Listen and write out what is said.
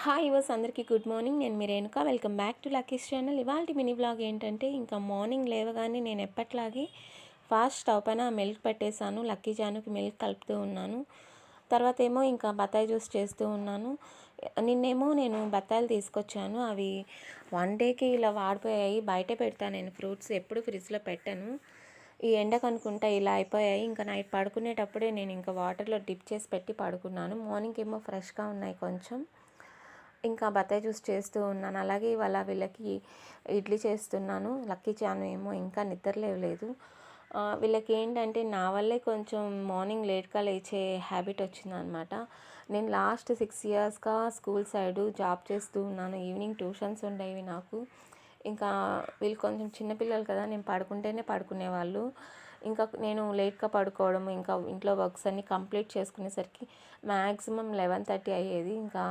Hi viewers అందరికీ good morning. నేను మీ Renuka. Welcome back to Lucky's channel. ఇవాల్టి మినీ వ్లాగ్ ఏంటంటే ఇంకా మార్నింగ్ లేవగానే నేను ఎప్పట్లాగే ఫాస్ట్ స్టవ్ పైన మిల్క్ పెట్టేశాను. లక్కీ జానుకి మిల్క్ కలుపుతూ ఉన్నాను. తర్వాత ఏమో ఇంకా బత్తాయి జ్యూస్ చేస్తూ ఉన్నాను. నిన్నేమో నేను బత్తాయిలు తీసుకొచ్చాను. అవి 1 డేకి ఇలా వాడిపోయాయి. బయటే పెడతాను నేను ఫ్రూట్స్, ఎప్పుడు ఫ్రిడ్జ్లో పెట్టాను. ఈ ఎండకు అనుకుంటా ఇలా అయిపోయాయి. ఇంకా నైట్ పడుకునేటప్పుడే నేను ఇంకా వాటర్లో డిప్ చేసి పెట్టి పడుకున్నాను. మార్నింగ్ ఏమో ఫ్రెష్గా ఉన్నాయి కొంచెం. ఇంకా బత్తాయి జ్యూస్ చేస్తూ ఉన్నాను. అలాగే ఇవాళ వీళ్ళకి ఇడ్లీ చేస్తున్నాను. లక్కీ చాను ఏమో ఇంకా నిద్ర లేవలేదు. వీళ్ళకి ఏంటంటే నా వల్లే కొంచెం మార్నింగ్ లేట్గా లేచే హ్యాబిట్ వచ్చిందనమాట. నేను లాస్ట్ 6 ఇయర్స్గా స్కూల్ సైడు జాబ్ చేస్తూ ఉన్నాను. ఈవినింగ్ ట్యూషన్స్ ఉండేవి నాకు. ఇంకా వీళ్ళు కొంచెం చిన్నపిల్లలు కదా, నేను పడుకుంటేనే పడుకునేవాళ్ళు. ఇంకా నేను లేట్గా పడుకోవడం, ఇంకా ఇంట్లో వర్క్స్ అన్నీ కంప్లీట్ చేసుకునేసరికి మ్యాక్సిమం 11:30 అయ్యేది. ఇంకా